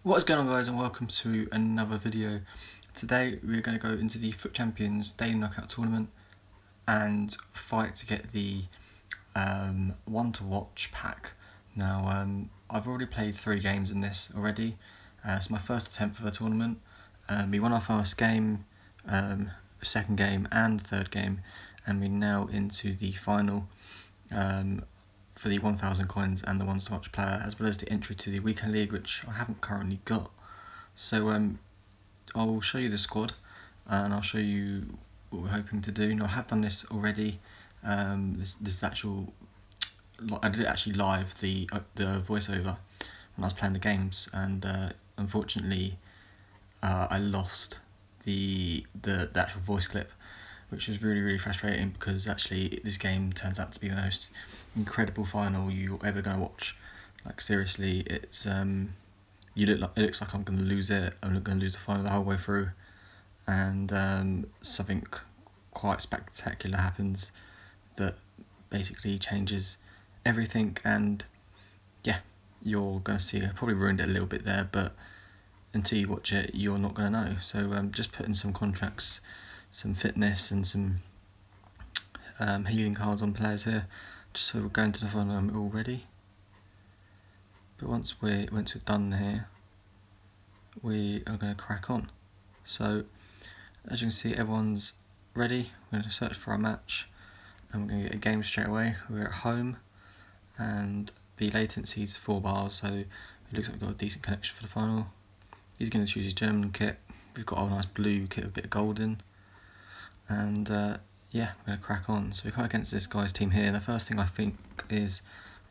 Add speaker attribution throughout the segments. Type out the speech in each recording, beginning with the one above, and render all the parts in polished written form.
Speaker 1: What is going on, guys, and welcome to another video. Today we're going to go into the FUT Champions Daily Knockout Tournament and fight to get the one to watch pack. Now I've already played 3 games in this already. It's my first attempt for the tournament. We won our first game, second game and third game, and we're now into the final for the 1000 coins and the one to watch player, as well as the entry to the weekend league, which I haven't currently got. So I'll show you the squad and I'll show you what we're hoping to do. Now, I have done this already. This actual, I did it actually live, the voiceover when I was playing the games, and unfortunately I lost the actual voice clip, which is really frustrating, because actually this game turns out to be the most incredible final you're ever going to watch. Like, seriously, it's it looks like I'm going to lose it. I'm going to lose the final the whole way through, and something quite spectacular happens that basically changes everything. And yeah, you're going to see, I probably ruined it a little bit there, but until you watch it you're not going to know. So just putting some contracts, some fitness and some healing cards on players here, just so we're going to the final all ready. But once we're done here, we are going to crack on. So as you can see, everyone's ready. We're going to search for our match and we're going to get a game straight away. We're at home and the latency is 4 bars, so it looks like we've got a decent connection for the final. He's going to choose his German kit. We've got a nice blue kit with a bit of gold in, and yeah, we're going to crack on. So we're coming against this guy's team here. The first thing I think is,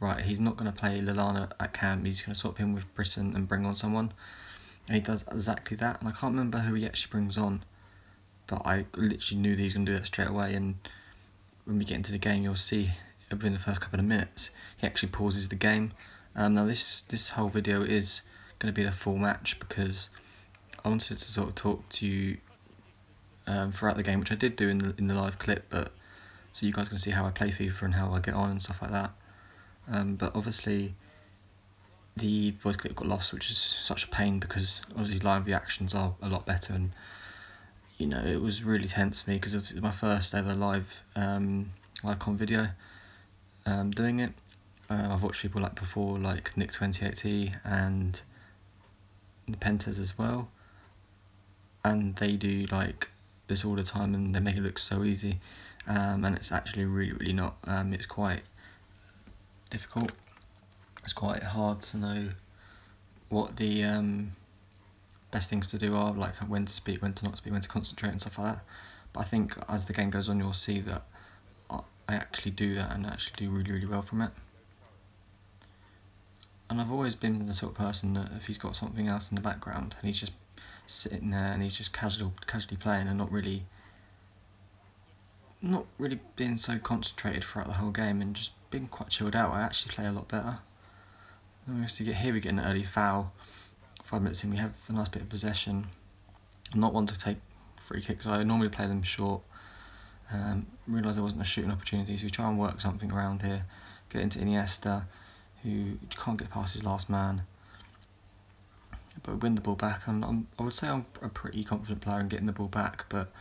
Speaker 1: right, he's not going to play Lallana at camp. He's going to swap him with Britain and bring on someone, and he does exactly that. And I can't remember who he actually brings on, but I literally knew that he was going to do that straight away. And when we get into the game, you'll see within the first couple of minutes he actually pauses the game. Now this whole video is going to be the full match, because I wanted to sort of talk to you throughout the game, which I did do in the live clip, but so you guys can see how I play FIFA and how I get on and stuff like that. But obviously the voice clip got lost, which is such a pain, because obviously live reactions are a lot better, and you know, it was really tense for me because it was my first ever live con video doing it. I've watched people like before, like Nick 28T and the Pentas as well, and they do like this all the time and they make it look so easy, and it's actually really not. It's quite difficult. It's quite hard to know what the best things to do are, like when to speak, when to not speak, when to concentrate and stuff like that. But I think as the game goes on you'll see that I actually do that and actually do really well from it. And I've always been the sort of person that if he's got something else in the background and he's just sitting there and he's just casually playing and not really being so concentrated throughout the whole game and just being quite chilled out, I actually play a lot better. And we get an early foul. 5 minutes in, we have a nice bit of possession. I'm not one to take free kicks. I normally play them short. Realised there wasn't a shooting opportunity, so we try and work something around here. Get into Iniesta, who can't get past his last man. But we win the ball back, and I would say I'm a pretty confident player in getting the ball back, but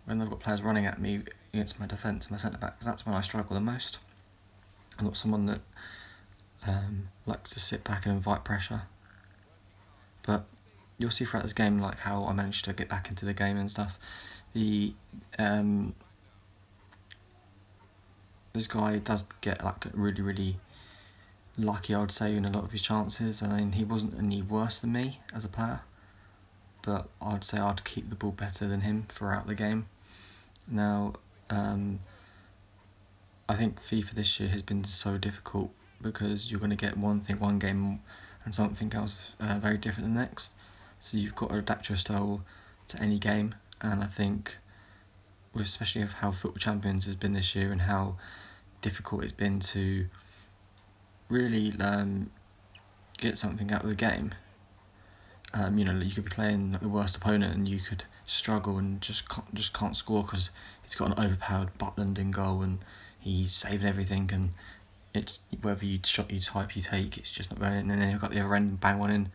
Speaker 1: when I've got players running at me against my defence, my centre-backs, that's when I struggle the most. I'm not someone that likes to sit back and invite pressure. But you'll see throughout this game like how I managed to get back into the game and stuff. This guy does get like really lucky, I would say, in a lot of his chances. I mean, he wasn't any worse than me as a player, but I'd say I'd keep the ball better than him throughout the game. Now, I think FIFA this year has been so difficult, because you're going to get one game and something else very different the next. So you've got to adapt your style to any game, and I think, especially with how FUT Champions has been this year and how difficult it's been to really get something out of the game. You know, you could be playing the worst opponent and you could struggle and just can't score because he's got an overpowered Butland in goal and he's saving everything, and it's whether you shot, you type, you take, it's just not going in. And then you've got the other end and bang one in,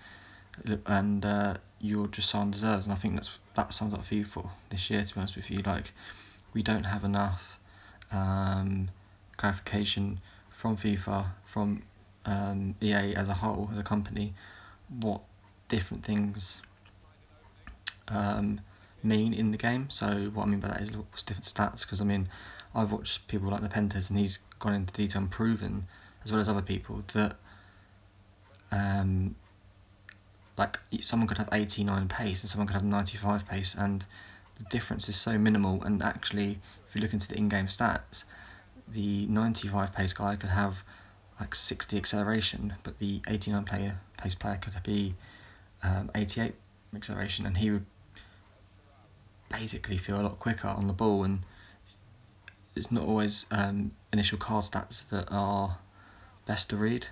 Speaker 1: and you're just so undeserved. And I think that sums up FIFA this year, to be honest with you. Like, we don't have enough clarification from FIFA, from EA as a whole, as a company, what different things mean in the game. So what I mean by that is what's different stats, because I mean, I've watched people like the Pentas, and he's gone into detail and proven, as well as other people, that like someone could have 89 pace and someone could have 95 pace, and the difference is so minimal. And actually, if you look into the in-game stats, the 95 pace guy could have like 60 acceleration, but the 89 pace player could be 88 acceleration, and he would basically feel a lot quicker on the ball. And it's not always initial card stats that are best to read.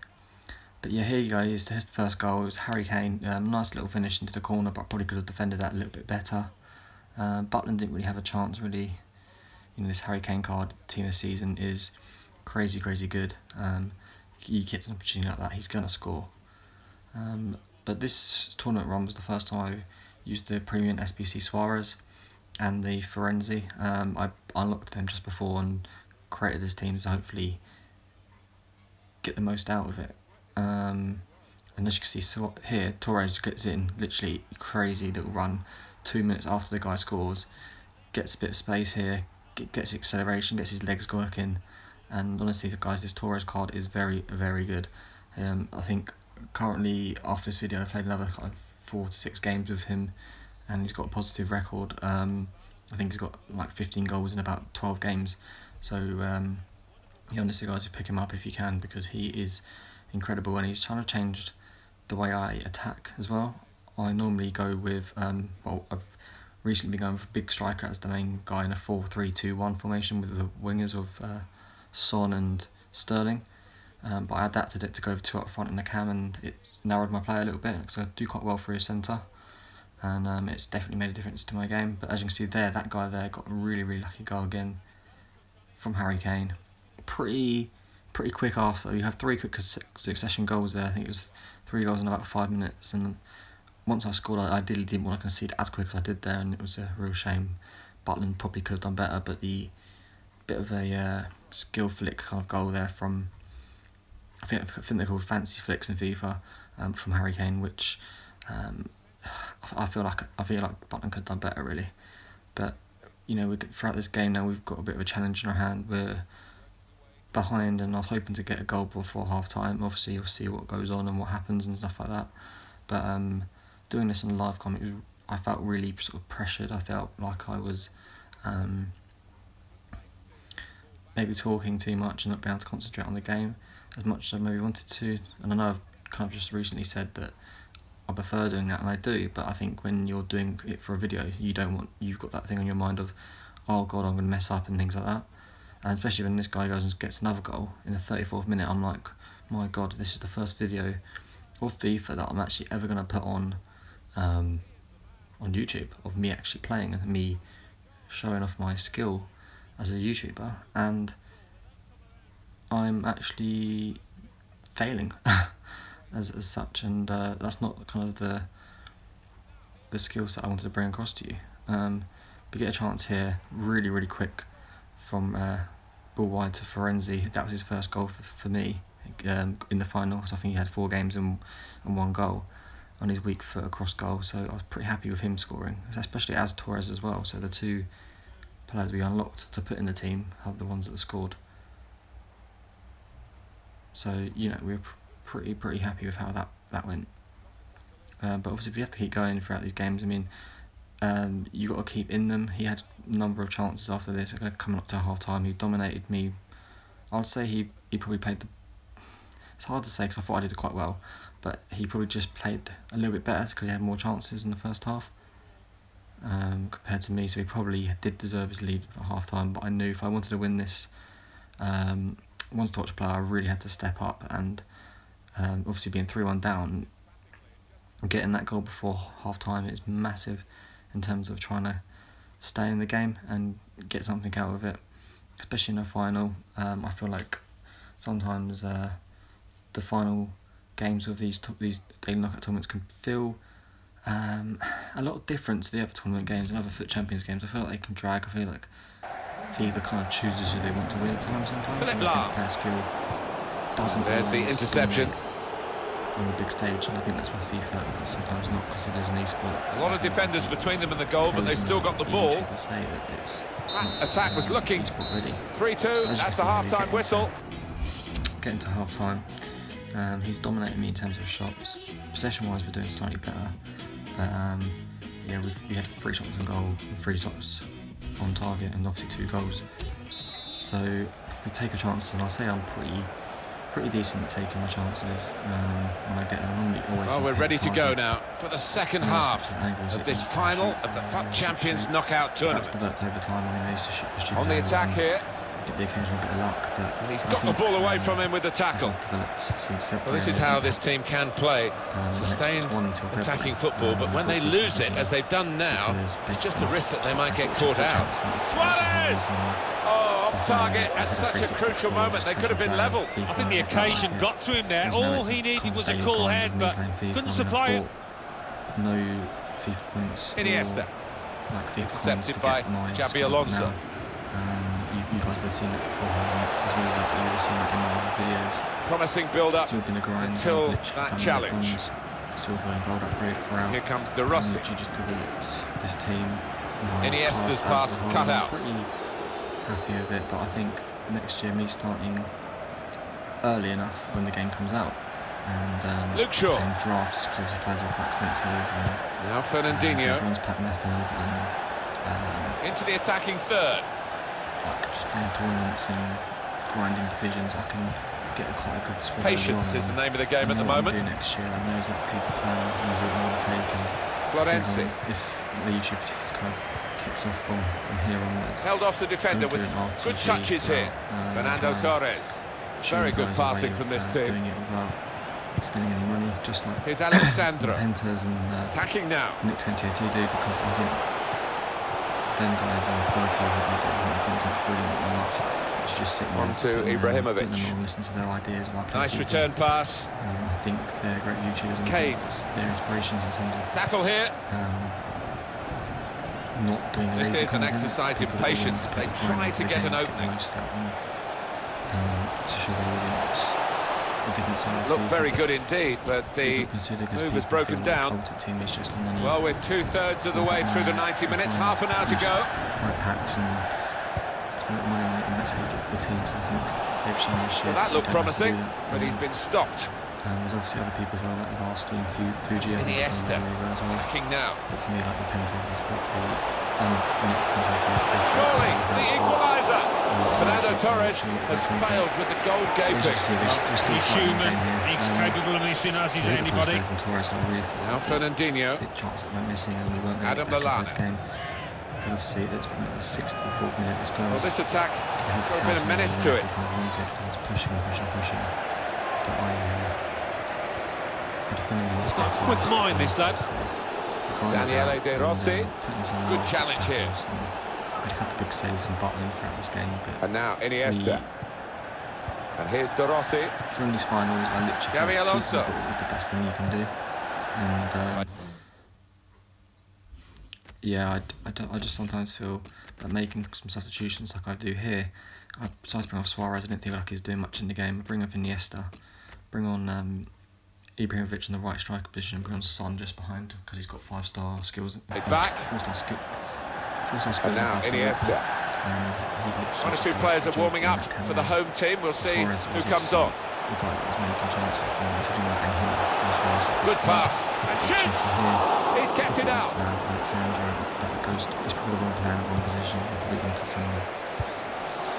Speaker 1: But yeah, here you go, here's the first goal. It was Harry Kane, nice little finish into the corner, but probably could have defended that a little bit better. Butland didn't really have a chance, really. You know, this Harry Kane card team this season is crazy good. He gets an opportunity like that, he's going to score. But this tournament run was the first time I used the premium SBC Suarez and the Firenze. I unlocked them just before and created this team to hopefully get the most out of it. And as you can see here, Torres gets in, literally crazy little run, 2 minutes after the guy scores, gets a bit of space here, gets acceleration, gets his legs working, and honestly, guys, this Torres card is very good. I think currently after this video I've played another 4 to 6 games with him, and he's got a positive record. I think he's got like 15 goals in about 12 games, so yeah, honestly guys, pick him up if you can, because he is incredible, and he's trying to change the way I attack as well. I normally go with, well, I've recently been going for big striker as the main guy in a 4-3-2-1 formation with the wingers of Son and Sterling, but I adapted it to go with 2 up front and a cam, and it's narrowed my play a little bit, because I do quite well through his centre, and it's definitely made a difference to my game. But as you can see there, that guy there got a really lucky goal again from Harry Kane. Pretty quick after. You have 3 quick succession goals there. I think it was 3 goals in about 5 minutes, and once I scored, I ideally didn't want to concede as quick as I did there, and it was a real shame. Butland probably could have done better, but the bit of a skill flick kind of goal there from, I think they're called fancy flicks in FIFA, from Harry Kane, which I feel like Butland could have done better, really. But you know, throughout this game now, we've got a bit of a challenge in our hand. We're behind, and I was hoping to get a goal before half time. Obviously, you'll see what goes on and what happens and stuff like that. But doing this on a live comment, I felt really sort of pressured. I felt like I was maybe talking too much and not being able to concentrate on the game as much as I maybe wanted to. And I know I've kind of just recently said that I prefer doing that, and I do, but I think when you're doing it for a video, you've got that thing on your mind of, oh god, I'm going to mess up and things like that. And especially when this guy goes and gets another goal in the 34th minute, I'm like, my god, this is the first video of FIFA that I'm actually ever going to put on YouTube, of me actually playing and me showing off my skill as a YouTuber, and I'm actually failing as such, and that's not kind of the skills that I wanted to bring across to you. But get a chance here, really quick, from ball wide to Firenze. That was his first goal for me in the final, so I think he had 4 games and 1 goal on his weak foot across goal, so I was pretty happy with him scoring, especially as Torres as well. So the 2 players we unlocked to put in the team are the ones that scored. So you know, we were pretty happy with how that went. But obviously we have to keep going throughout these games. I mean, you got to keep in them. He had a number of chances after this, coming up to half time. He dominated me. I'd say he probably played the. It's hard to say because I thought I did it quite well, but he probably just played a little bit better because he had more chances in the first half compared to me. So he probably did deserve his lead at half time. But I knew if I wanted to win this, once to watch a player, I really had to step up, and obviously being 3-1 down, getting that goal before half time is massive in terms of trying to stay in the game and get something out of it, especially in a final. I feel like sometimes the final games of these daily knockout tournaments can feel a lot different to the other tournament games and other FUT Champions games. I feel like they can drag. I feel like Fifa kind of chooses who they want to win at times sometimes. And I think their skill doesn't.
Speaker 2: There's the interception
Speaker 1: on the big stage, and I think that's why FIFA is sometimes not considered an e-sport.
Speaker 2: A lot of defenders between them and the goal, but they still got the ball. That attack was looking 3-2. That's the half-time whistle.
Speaker 1: Getting to half-time, he's dominating me in terms of shots. Possession-wise, we're doing slightly better, but yeah, we had 3 shots on goal, and 3 shots on target, and obviously 2 goals. So we take our chances, and I'll say I'm pretty decent at taking my chances when I get them. I normally always.
Speaker 2: Well, we're ready to go now for the second half of this final of the FUT Champions knockout tournament.
Speaker 1: That's developed over time. I used to shoot for stupid
Speaker 2: on the attack here.
Speaker 1: Get the occasional bit of luck, but
Speaker 2: and he's got the ball away from him with the tackle. Well, this is how this team can play, sustained attacking football, but when they lose it, as they've done now, it's just a risk that they might get caught out. Suarez! Oh, off target at such a crucial moment. They could have been level.
Speaker 3: I think the occasion got to him there. All he needed was a cool head, but couldn't supply it.
Speaker 1: No FIFA points.
Speaker 2: Iniesta. Intercepted by Xabi Alonso.
Speaker 1: You guys would have seen it before, as well as that, you would have seen that in my videos.
Speaker 2: Promising build-up until that challenge.
Speaker 1: Silver and gold upgrade for out.
Speaker 2: Here comes De Rossi.
Speaker 1: Which just develops this team.
Speaker 2: Iniesta's pass cut out.
Speaker 1: I'm pretty happy with it, but I think next year me starting early enough when the game comes out, and
Speaker 2: Luke Shaw
Speaker 1: drafts, because obviously players are quite expensive.
Speaker 2: Now Fernandinho.
Speaker 1: Bronze pack method and
Speaker 2: into the attacking third.
Speaker 1: Like just playing tournaments and grinding divisions, I can get quite a good squad.
Speaker 2: Patience is the name of the game at the moment.
Speaker 1: Next year, I know exactly the plan and who I want to take. And
Speaker 2: Florenzi.
Speaker 1: If the YouTube kind of kicks off from here onwards.
Speaker 2: Held off the defender with good touches here. Fernando Torres. Very good passing from this team.
Speaker 1: Doing it without spending any money, just like
Speaker 2: here's Alessandro.
Speaker 1: Pentas and
Speaker 2: attacking now.
Speaker 1: Nick 2018 do, because I think them guys are quality of what they do. The content brilliant enough. It's just sitting
Speaker 2: on to Ibrahimovic.
Speaker 1: Listen to their ideas.
Speaker 2: Nice return pass.
Speaker 1: I think they're great YouTubers and
Speaker 2: Kane.
Speaker 1: Their inspirations in terms of
Speaker 2: tackle here.
Speaker 1: Not doing a
Speaker 2: this is an exercise in patience. They try to get an opening.
Speaker 1: To show the audience a different side.
Speaker 2: Look very good indeed, but the move has broken down. Well, we're 2/3 of the way through the 90 minutes, half an hour to go.
Speaker 1: Packs and spend money on it, and that's how you get good teams. I think they've shown this year.
Speaker 2: Well, that looked promising, but he's been stopped.
Speaker 1: There's obviously other people as well, like the last team, Fuji.
Speaker 2: Iniesta attacking now.
Speaker 1: But for me, like the Pentas is probably and
Speaker 2: surely the equaliser. Fernando Torres has failed with the goal gaping.
Speaker 3: He's human. He's capable of missing, as is anybody.
Speaker 2: Now Fernandinho.
Speaker 1: Big chance that we're missing, and we weren't going to get back into this game. Obviously, it's been the 64th minute. This goal.
Speaker 2: Well, this attack got a bit of menace to it.
Speaker 1: It's pushing.
Speaker 3: He's got a quick mind, this lad.
Speaker 2: Daniele De Rossi. Good challenge here.
Speaker 1: Had a couple of big saves and bottling throughout this game. But
Speaker 2: and now Iniesta. And here's De Rossi.
Speaker 1: From these finals, I literally
Speaker 2: Xabi Alonso.
Speaker 1: It was the best thing you can do. And yeah, I just sometimes feel that making some substitutions like I do here. Besides bringing off Suarez, I didn't think like he's doing much in the game. I bring off Iniesta, bring on Ibrahimovic in the right striker position, and bring on Son just behind because he's got 5-star skills.
Speaker 2: Back.
Speaker 1: 4-star skill.
Speaker 2: And now Iniesta. One or two players are warming up for the home team. We'll see who comes on.
Speaker 1: The guy that was making chances for him, so I didn't bring him.
Speaker 2: Good pass and shoots. He's kept it out.
Speaker 1: Alexandra, he's probably the wrong player in the wrong position. He probably wanted someone.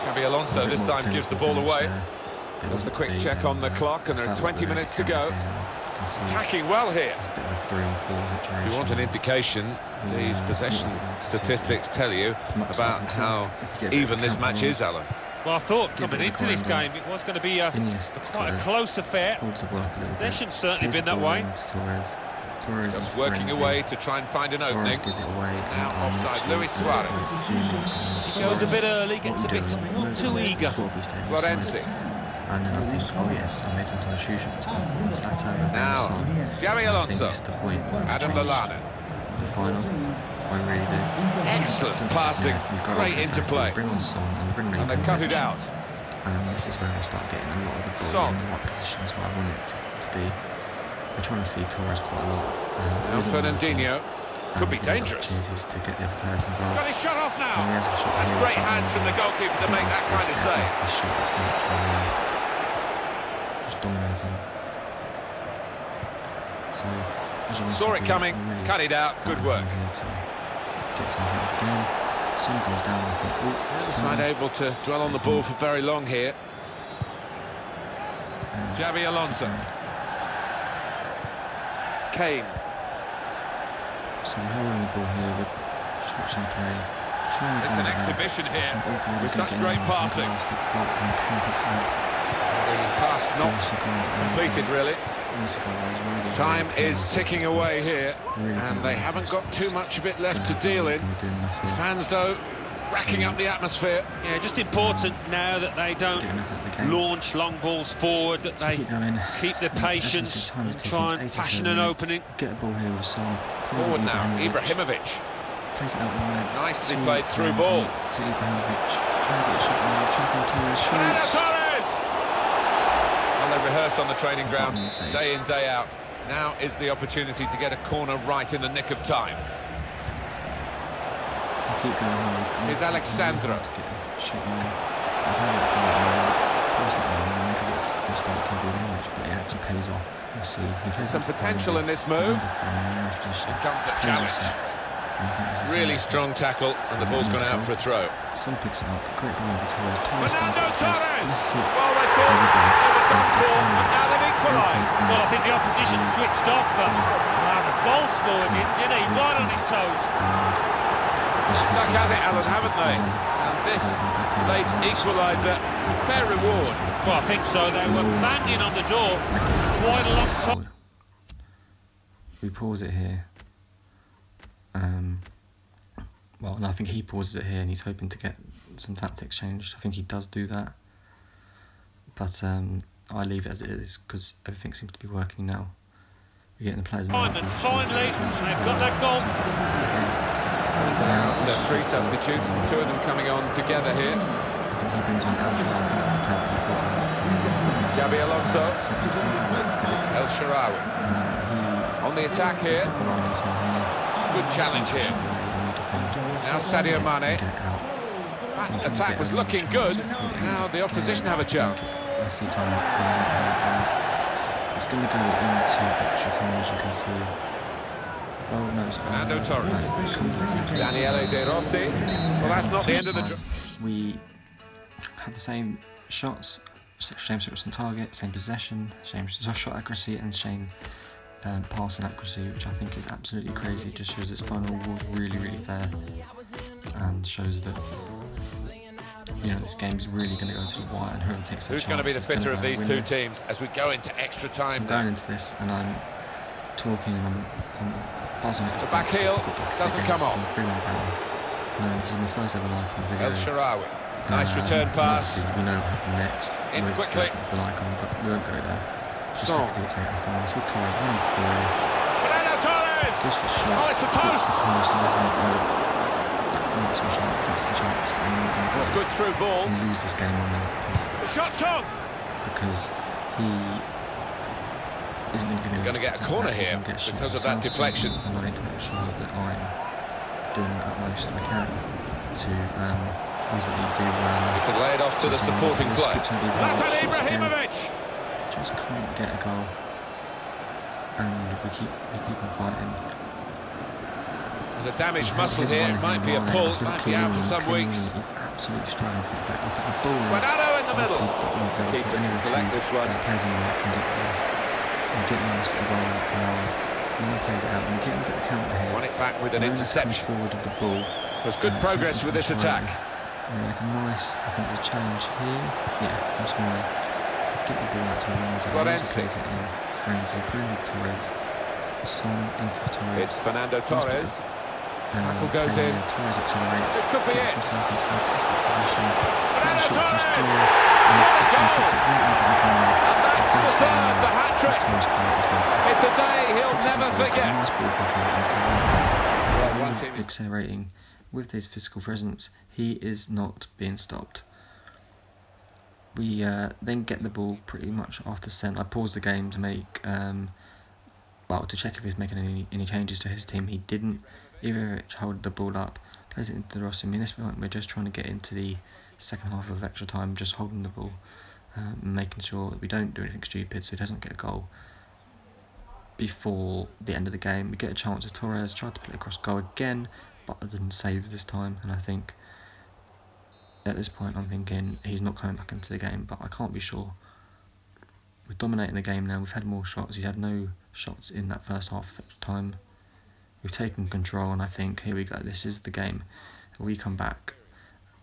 Speaker 2: Xabi Alonso this time gives the ball away. Just a quick check on the clock, and there are 20 minutes to go. Attacking well here.
Speaker 1: It's a bit of a 3-on-4 situation.
Speaker 2: If you want an indication, these possession statistics tell you about how even this match is, Alan.
Speaker 3: Well, I thought coming into this game it was going to be quite a close affair. Possession's certainly been that way.
Speaker 2: Just working away to try and find an opening. Now offside, Luis Suarez.
Speaker 3: He goes a bit early, gets a bit not too eager.
Speaker 2: Florenzi.
Speaker 1: And then I think, oh yes, I made some time shoe shots.
Speaker 2: Now, Xabi Alonso, Adam Lallana.
Speaker 1: The final, I really do.
Speaker 2: Excellent passing, great interplay.
Speaker 1: Bring on Son and bring
Speaker 2: and they cut it out.
Speaker 1: And this is where I start getting a lot of the ball in the right positions where I want it to be. We're trying to feed Torres quite a lot.
Speaker 2: Now Fernandinho could be dangerous.
Speaker 1: To get the other players involved.
Speaker 2: He's got his shot off now. That's great hands from the goalkeeper to make that kind of save.
Speaker 1: Just dominating. So, as you
Speaker 2: saw it coming,
Speaker 1: really
Speaker 2: cut it out. Good work.
Speaker 1: Get something out of the game. Sun goes down. I think.
Speaker 2: It's not able to dwell on the ball for very long here. Xabi Alonso. Kane.
Speaker 1: So we're holding the ball here, we're just watching play.
Speaker 2: It's an exhibition here, with such great passing. The pass not completed, really. Time is ticking away here, and they haven't got too much of it left to deal in. Fans, though, racking up the atmosphere.
Speaker 3: Yeah, just important now that they don't launch long balls forward, that they keep their patience and try and fashion an opening.
Speaker 1: Get a ball here with Son.
Speaker 2: Forward now, Ibrahimovic.
Speaker 1: Plays it out wide.
Speaker 2: Nicely played through ball.
Speaker 1: To Ibrahimovic. Trying to get a shot there. Trying to Torres.
Speaker 2: Fernando Torres! Well, they rehearse on the training ground, day in, day out. Now is the opportunity to get a corner right in the nick of time.
Speaker 1: Keep going hard.
Speaker 2: Here's Alexandro.
Speaker 1: But it actually pays off. You see,
Speaker 2: some potential in this move. Here comes the challenge. Really strong tackle, and the ball's gone out for a throw.
Speaker 1: Son picks it up. Great ball into Torres.
Speaker 2: Fernando Torres! Well, they thought they were done for, but now they've equalised.
Speaker 3: Well, I think the opposition switched off, but the goal scorer didn't he? Right on his toes.
Speaker 2: Stuck at it, Alan, haven't they? And this late equaliser, fair reward.
Speaker 3: Well, I think so. They were banging on the door quite a long time.
Speaker 1: We pause it here. Well, and I think he pauses it here, and he's hoping to get some tactics changed. I think he does do that, but I leave it as it is because everything seems to be working now. We're getting the players in the right position.
Speaker 3: Finally, they've got that goal.
Speaker 2: The three substitutes, two of them coming on together here. Xabi Alonso, El Shaarawy on the attack here. Good challenge here. Now Sadio Mane. That attack was looking good. Now the opposition have a chance.
Speaker 1: It's going to go into extra time, as you can see. Oh no, it's
Speaker 2: Fernando Torres. Daniele De Rossi. Well, that's not the end of the...
Speaker 1: We had the same shots, same shots on target, same possession, same shot accuracy, and same passing accuracy, which I think is absolutely crazy. It just shows its final was really, really fair, and shows that, you know, this game is really going to go to the wire, and whoever takes that
Speaker 2: Who's going to be the fitter of these two teams as we go into extra time?
Speaker 1: So I'm going into this, and I'm talking, and I'm buzzing it.
Speaker 2: The back heel doesn't come off.
Speaker 1: 3-1 down. No, this is my first ever like on video.
Speaker 2: El Shaarawy. Nice return pass.
Speaker 1: We know what happened next.
Speaker 2: In quickly.
Speaker 1: The like on, but we won't go there.
Speaker 2: Son.
Speaker 1: I see Torres running through.
Speaker 2: Fernando Torres! Oh, it's the post!
Speaker 1: That's the next chance. That's the chance.
Speaker 2: Got good through ball.
Speaker 1: And lose this game on there because
Speaker 2: the shot's on.
Speaker 1: Because he isn't going to
Speaker 2: get a corner here because of that deflection.
Speaker 1: And I need to make sure that I'm doing the utmost I can to use what you do.
Speaker 2: You can lay it off to the supporting player. Zlatan Ibrahimovic.
Speaker 1: Just can't get a goal, and we keep on fighting.
Speaker 2: There's a damaged muscle here. It might be a pull. Might be out for some weeks.
Speaker 1: Absolutely struggling to get back. Look at the ball.
Speaker 2: Fernando in the middle. Keeper can collect this one.
Speaker 1: Players in the right can get there. And getting on to the ball out to now. One plays it out and getting a bit of counter here.
Speaker 2: Won it back with an interception.
Speaker 1: Forward of the ball.
Speaker 2: There's good progress with this attack.
Speaker 1: Like a nice, I think there's a challenge here. Yeah, from Smalley. Get the ball out to Alonso. Alonso plays it in. Frenzy Torres. Son into Torres.
Speaker 2: It's Fernando Torres. Tackle goes in.
Speaker 1: Torres accelerates.
Speaker 2: This could be it.
Speaker 1: Gets himself into fantastic position.
Speaker 2: Fernando
Speaker 1: shot across goal.
Speaker 2: And that's the third, the hat-trick. It's a day he'll never forget.
Speaker 1: Accelerating with his physical presence, he is not being stopped. We then get the ball pretty much after send. I paused the game to make, well, to check if he's making any changes to his team. He didn't. Ibrahimovic hold the ball up, plays it into the Rossi. I mean, this point we're just trying to get into the second half of extra time, just holding the ball, making sure that we don't do anything stupid so he doesn't get a goal before the end of the game. We get a chance with Torres, tried to play across goal again, but I didn't save this time, and I think at this point I'm thinking he's not coming back into the game, but I can't be sure. We're dominating the game now, we've had more shots, he's had no shots in that first half of extra time. We've taken control, and I think, here we go, this is the game. We come back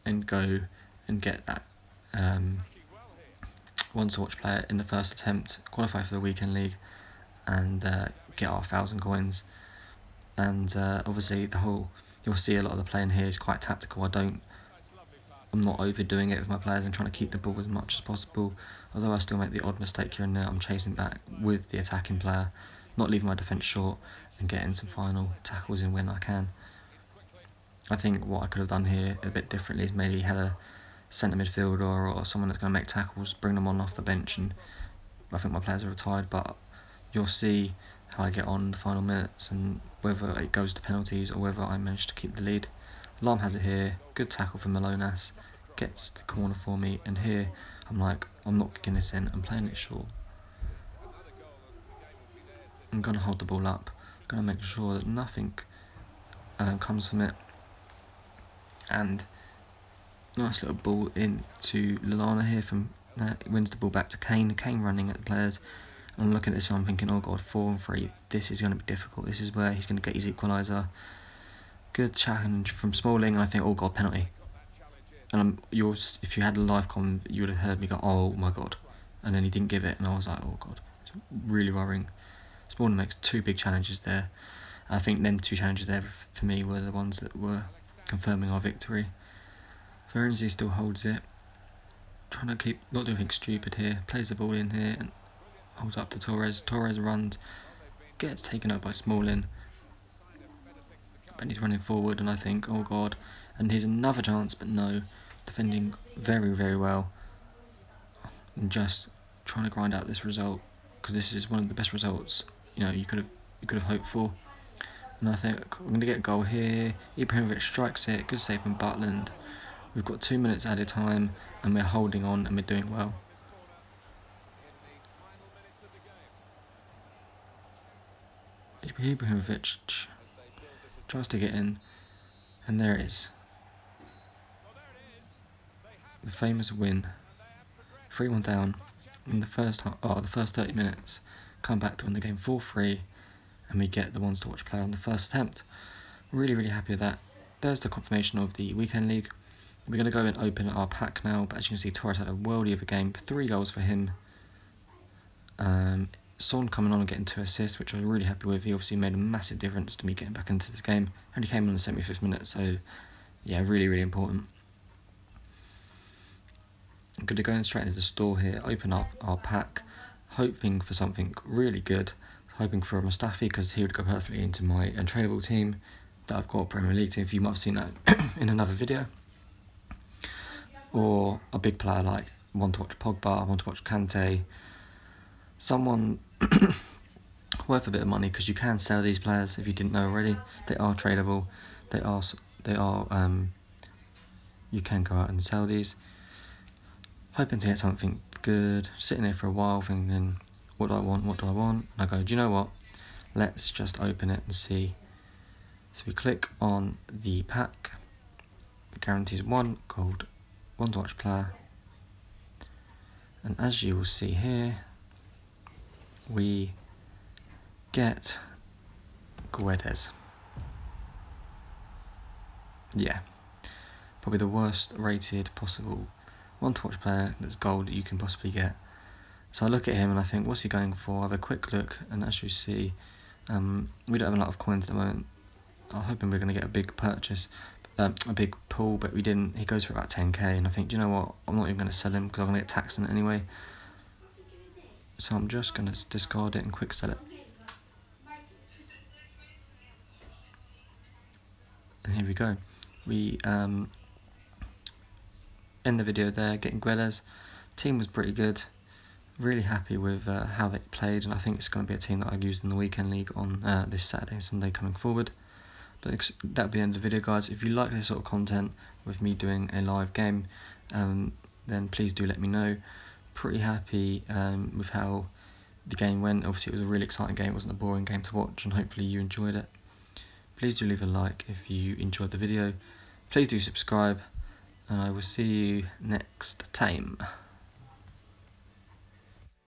Speaker 1: and go and get that one-to-watch player in the first attempt, qualify for the weekend league, and get our 1,000 coins. And obviously you'll see a lot of the play in here is quite tactical. I'm not overdoing it with my players. I'm trying to keep the ball as much as possible. Although I still make the odd mistake here and there, I'm chasing back with the attacking player, not leaving my defence short, and getting some final tackles in when I can. I think what I could have done here a bit differently is maybe had a centre midfielder or someone that's going to make tackles, bring them on off the bench, and I think my players are retired, but you'll see how I get on in the final minutes and whether it goes to penalties or whether I manage to keep the lead. Lam has it here, good tackle from Malonas, gets the corner for me, and here I'm like, I'm not kicking this in, I'm playing it short. I'm going to hold the ball up, I'm going to make sure that nothing comes from it, and nice little ball into Lallana here from wins the ball back to Kane running at the players. And I'm looking at this one, I'm thinking, oh god, 4-3, this is going to be difficult, this is where he's going to get his equaliser. Good challenge from Smalling, and I think, oh god, penalty. And if you had a live comment, you would have heard me go, oh my god, and then he didn't give it, and I was like, oh god, it's really worrying. Smalling makes 2 big challenges there. I think them 2 challenges there for me were the ones that were confirming our victory. Ferenczi still holds it, trying to keep not doing anything stupid here, plays the ball in here and holds up to Torres. Torres runs, gets taken up by Smalling, and he's running forward, and I think, oh god, and here's another chance, but no, defending very, very well, and just trying to grind out this result, because this is one of the best results you could have hoped for. And I think we're going to get a goal here. Ibrahimovic strikes it, good save from Butland. We've got 2 minutes added time, and we're holding on, and we're doing well. Ibrahimovic tries to get in, and there it is. The famous win. 3-1 down in the first 30 minutes. Come back to win the game 4-3, and we get the ones-to-watch player on the first attempt. Really, really happy with that. There's the confirmation of the weekend league. We're going to go and open our pack now, but as you can see, Torres had a worldie of a game, 3 goals for him. Son coming on and getting 2 assists, which I was really happy with. He obviously made a massive difference to me getting back into this game. Only came on in the 75th minute, so yeah, really, really important. I'm going to go straight into the store here, open up our pack, hoping for something really good. Hoping for a Mustafi, because he would go perfectly into my untradeable team that I've got, Premier League team. You might have seen that in another video. Or a big player like one-to-watch Pogba, one-to-watch Kante. Someone worth a bit of money, because you can sell these players if you didn't know already. They are tradable. You can go out and sell these. Hoping to get something good. Sitting there for a while thinking, what do I want? What do I want? And I go, do you know what? Let's just open it and see. So we click on the pack. It guarantees 1 gold, one-to-watch player. And as you will see here, we get Guedes. Yeah, probably the worst rated possible one-to-watch player that's gold that you can possibly get. So I look at him and I think, what's he going for? I have a quick look, and as you see, we don't have a lot of coins at the moment. I'm hoping we're going to get a big purchase, a big pull, but we didn't. He goes for about 10k, and I think, do you know what? I'm not even going to sell him because I'm going to get taxed on it anyway. So I'm just going to discard it and quick sell it. And here we go. We end the video there, getting Guedes. Team was pretty good. Really happy with how they played, and I think it's going to be a team that I used in the weekend league on this Saturday and Sunday coming forward. But that'll be the end of the video, guys. If you like this sort of content with me doing a live game, then please do let me know. Pretty happy with how the game went. Obviously it was a really exciting game, it wasn't a boring game to watch, and hopefully you enjoyed it. Please do leave a like if you enjoyed the video. Please do subscribe, and I will see you next time.